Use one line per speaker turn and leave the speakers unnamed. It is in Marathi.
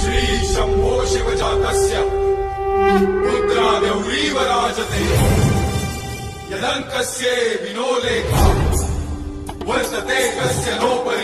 श्री शंभो शिवजातस्य मुद्रा गौरीव राजते यदङ्कस्य विनो लेखा वर्तते कस्य नोपरि